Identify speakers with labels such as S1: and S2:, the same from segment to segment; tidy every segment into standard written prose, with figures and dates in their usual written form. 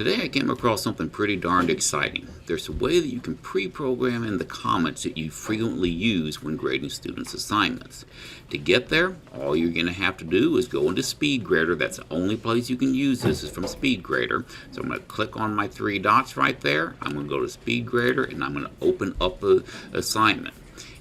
S1: Today I came across something pretty darned exciting. There's a way that you can pre-program in the comments that you frequently use when grading students' assignments. To get there, all you're going to have to do is go into SpeedGrader. That's the only place you can use this is from SpeedGrader. So I'm going to click on my three dots right there. I'm going to go to SpeedGrader and I'm going to open up the assignment.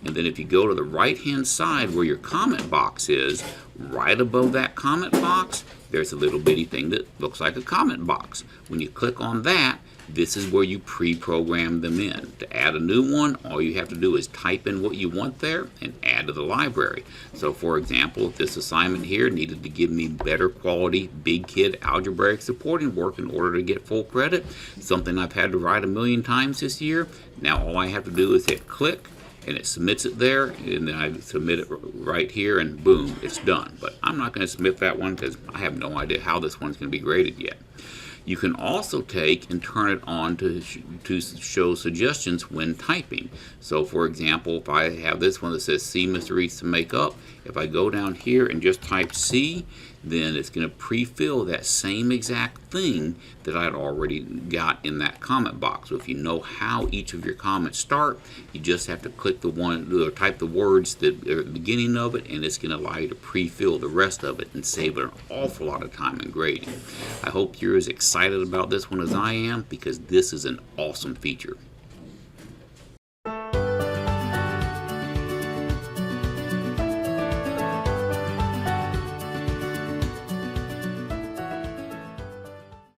S1: And then if you go to the right hand side where your comment box is, right above that comment box, there's a little bitty thing that looks like a comment box. When you click on that, this is where you pre-program them in. To add a new one, all you have to do is type in what you want there and add to the library. So for example, if this assignment here needed to give me better quality big kid algebraic supporting work in order to get full credit, something I've had to write a million times this year, now all I have to do is hit click, and it submits it there, and then I submit it right here, and boom, it's done. But I'm not going to submit that one because I have no idea how this one's going to be graded yet. You can also take and turn it on to show suggestions when typing. So for example, if I have this one that says C mysteries to make up, if I go down here and just type C, then it's going to pre-fill that same exact thing that I had already got in that comment box. So if you know how each of your comments start, you just have to click the one, or type the words that are at the beginning of it, and it's going to allow you to pre-fill the rest of it and save an awful lot of time in grading. I hope you're as excited about this one as I am, because this is an awesome feature.